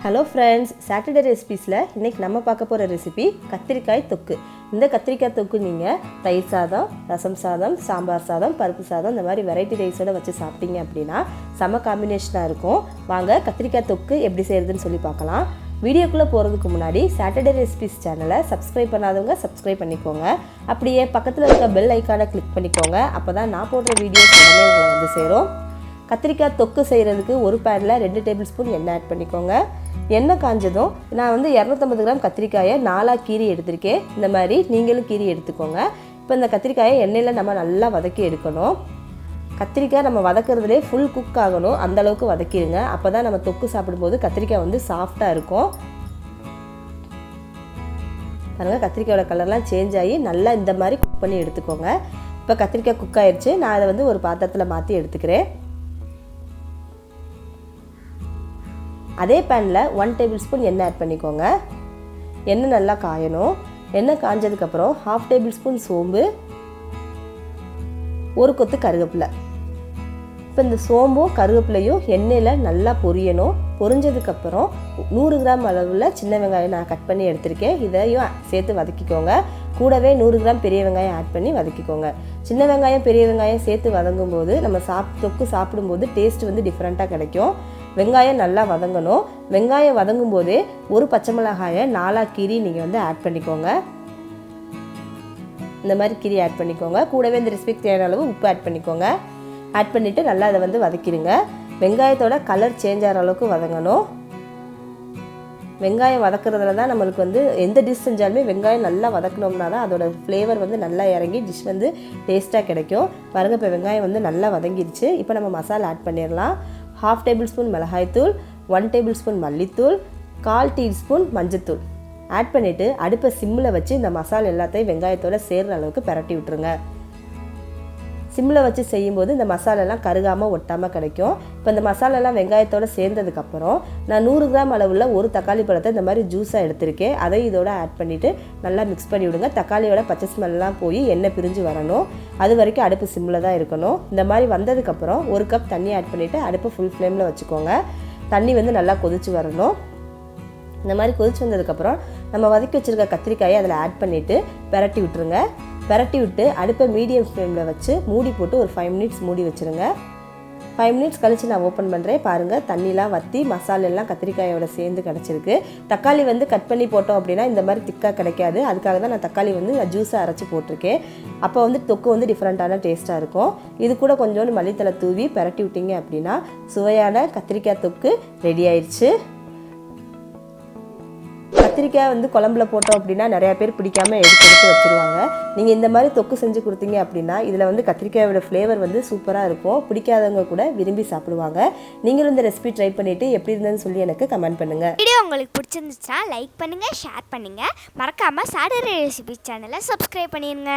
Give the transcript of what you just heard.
Hello friends, Saturday recipesல இன்னைக்கு நம்ம பார்க்க போற ரெசிபி கத்திரிக்காய் தொக்கு. இந்த கத்திரிக்காய் தொக்கு நீங்க தயிர் சாதம், ரசம் சாதம், சாம்பார் சாதம், பருப்பு சாதம் இந்த மாதிரி வெரைட்டி ரைஸோட வச்சு சாப்பிட்டீங்க அப்படினா செம காம்பினேஷனா இருக்கும். வாங்க கத்திரிக்காய் தொக்கு எப்படி செய்யறதுன்னு சொல்லி பார்க்கலாம். வீடியோக்குள்ள போறதுக்கு முன்னாடி Saturday recipes சேனலை Subscribe பண்ணாதவங்க Subscribe பண்ணிக்கோங்க. அப்படியே பக்கத்துல இருக்க பெல் ஐகானை கிளிக் பண்ணிக்கோங்க. அப்பதான் நான் போடுற வீடியோஸ் உடனே உங்களுக்கு வந்து சேரும். கத்திரிக்காய் தொக்கு செய்கிறதுக்கு ஒரு பேனில் 2 டேபிள் ஸ்பூன் எண்ணெய் ஆட் பண்ணிக்கோங்க. எண்ணெய் காஞ்சதும் நான் வந்து 250 கிராம் கத்திரிக்காயை 4 கீரி எடுத்திருக்கேன். இந்த மாதிரி நீங்களும் கீரி எடுத்துக்கோங்க. இப்போ இந்த கத்திரிக்காயை எண்ணெயில் நம்ம நல்லா வதக்கி எடுக்கணும். கத்திரிக்காய் நம்ம வதக்கிறதுலே ஃபுல் குக் ஆகணும், அந்தளவுக்கு வதக்கிடுங்க. அப்போ தான் நம்ம தொக்கு சாப்பிடும்போது கத்திரிக்காய் வந்து சாஃப்டாக இருக்கும். பாருங்கள், கத்திரிக்காயோட கலர்லாம் சேஞ்ச் ஆகி நல்லா இந்த மாதிரி குக் பண்ணி எடுத்துக்கோங்க. இப்போ கத்திரிக்காய் குக் ஆயிடுச்சு. நான் அதை வந்து ஒரு பாத்திரத்தில் மாற்றி எடுத்துக்கிறேன். அதே பேனில் 1 டேபிள் ஸ்பூன் எண்ணெய் ஆட் பண்ணிக்கோங்க. எண்ணெய் நல்லா காயணும். எண்ணெய் காஞ்சதுக்கப்புறம் 1/2 டேபிள் ஸ்பூன் சோம்பு, ஒரு கொத்து கருவேப்பிலை. இப்போ இந்த சோம்பும் கருவேப்பிலையும் எண்ணெயில் நல்லா பொரியணும். பொரிஞ்சதுக்கப்புறம் 100 கிராம் அளவில் சின்ன வெங்காயம் நான் கட் பண்ணி எடுத்திருக்கேன். இதையும் சேர்த்து வதக்கிக்கோங்க. கூடவே 100 கிராம் பெரிய வெங்காயம் ஆட் பண்ணி வதக்கிக்கோங்க. சின்ன வெங்காயம் பெரிய வெங்காயம் சேர்த்து வதங்கும்போது நம்ம தொக்கு சாப்பிடும்போது டேஸ்ட் வந்து டிஃப்ரெண்ட்டாக கிடைக்கும். வெங்காயம் நல்லா வதங்கணும். வெங்காயம் வதங்கும் போதே ஒரு பச்சை மிளகாயை 4 கீரி நீங்கள் வந்து ஆட் பண்ணிக்கோங்க. இந்த மாதிரி கீரி ஆட் பண்ணிக்கோங்க. கூடவே இந்த ரெசிபிக்கு தேவையான அளவு உப்பு ஆட் பண்ணிக்கோங்க. ஆட் பண்ணிவிட்டு நல்லா அதை வந்து வதக்கிடுங்க. வெங்காயத்தோட கலர் சேஞ்ச் ஆகிற அளவுக்கு வதங்கணும். வெங்காயம் வதக்குறதுல தான் நம்மளுக்கு வந்து எந்த டிஷ் செஞ்சாலுமே வெங்காயம் நல்லா வதக்கணும்னா தான் அதோட ஃப்ளேவர் வந்து நல்லா இறங்கி டிஷ் வந்து டேஸ்ட்டாக கிடைக்கும். பாருங்கள், இப்போ வெங்காயம் வந்து நல்லா வதங்கிடுச்சு. இப்போ நம்ம மசாலா ஆட் பண்ணிடலாம். 1/2 டேபிள் ஸ்பூன் மிளகாய்த்தூள், 1 டேபிள் ஸ்பூன் மல்லித்தூள், 1/4 டீஸ்பூன் மஞ்சத்தூள் ஆட் பண்ணிவிட்டு அடுப்பை சிம்மில் வச்சு இந்த மசாலா எல்லாத்தையும் வெங்காயத்தோடு சேர்கிற அளவுக்கு பரட்டி விட்டுருங்க. சிம்மில் வச்சு செய்யும்போது இந்த மசாலாலாம் கருகாமல் ஒட்டாமல் கிடைக்கும். இப்போ இந்த மசாலாலாம் வெங்காயத்தோடு சேர்ந்ததுக்கப்புறம் நான் 100 கிராம் அளவில் ஒரு தக்காளி பழத்தை இந்த மாதிரி ஜூஸாக எடுத்திருக்கேன். அதை இதோட ஆட் பண்ணிவிட்டு நல்லா மிக்ஸ் பண்ணி விடுங்க. தக்காளியோட பச்சை ஸ்மெல்லாம் போய் எண்ணெய் பிரிஞ்சு வரணும். அது வரைக்கும் அடுப்பு சிம்மில் தான் இருக்கணும். இந்த மாதிரி வந்ததுக்கப்புறம் 1 கப் தண்ணி ஆட் பண்ணிவிட்டு அடுப்பு ஃபுல் ஃப்ளேமில் வச்சுக்கோங்க. தண்ணி வந்து நல்லா கொதிச்சு வரணும். இந்த மாதிரி கொதிச்சு வந்ததுக்கப்புறம் நம்ம வதக்கி வச்சுருக்க கத்திரிக்காயை அதில் ஆட் பண்ணிவிட்டு பரட்டி விட்டுருங்க. பரட்டி விட்டு அடுப்பை மீடியம் ஃப்ளேமில் வச்சு மூடி போட்டு ஒரு 5 மினிட்ஸ் மூடி வச்சுருங்க. 5 மினிட்ஸ் கழித்து நான் ஓப்பன் பண்ணுறேன். பாருங்கள், தண்ணிலாம் வற்றி மசாலெல்லாம் கத்திரிக்காயோட சேர்ந்து கிடச்சிருக்கு. தக்காளி வந்து கட் பண்ணி போட்டோம் அப்படின்னா இந்த மாதிரி திக்காக கிடைக்காது. அதுக்காக தான் நான் தக்காளி வந்து நான் ஜூஸாக அரைச்சி போட்டிருக்கேன். அப்போ வந்து தொக்கு வந்து டிஃப்ரெண்ட்டான டேஸ்ட்டாக இருக்கும். இது கூட கொஞ்சோண்டு மல்லித்தலை தூவி பரட்டி விட்டிங்க அப்படின்னா சுவையான கத்திரிக்காய் தொக்கு ரெடி ஆயிடுச்சு. கத்திரிக்காய் வந்து குழம்புல போட்டோம் அப்படின்னா நிறையா பேர் பிடிக்காமல் எடுத்து வச்சுருவாங்க. நீங்கள் இந்த மாதிரி தொக்கு செஞ்சு கொடுத்தீங்க அப்படின்னா இதில் வந்து கத்திரிக்காயோட ஃப்ளேவர் வந்து சூப்பராக இருக்கும். பிடிக்காதவங்க கூட விரும்பி சாப்பிடுவாங்க. நீங்களும் இந்த ரெசிபி ட்ரை பண்ணிவிட்டு எப்படி இருந்ததுன்னு சொல்லி எனக்கு கமெண்ட் பண்ணுங்கள். வீடியோ உங்களுக்கு பிடிச்சிருந்துச்சுன்னா லைக் பண்ணுங்கள், ஷேர் பண்ணுங்கள். மறக்காமல் சாட்டர்டே ரெசிபி சேனலை சப்ஸ்கிரைப் பண்ணிடுங்க.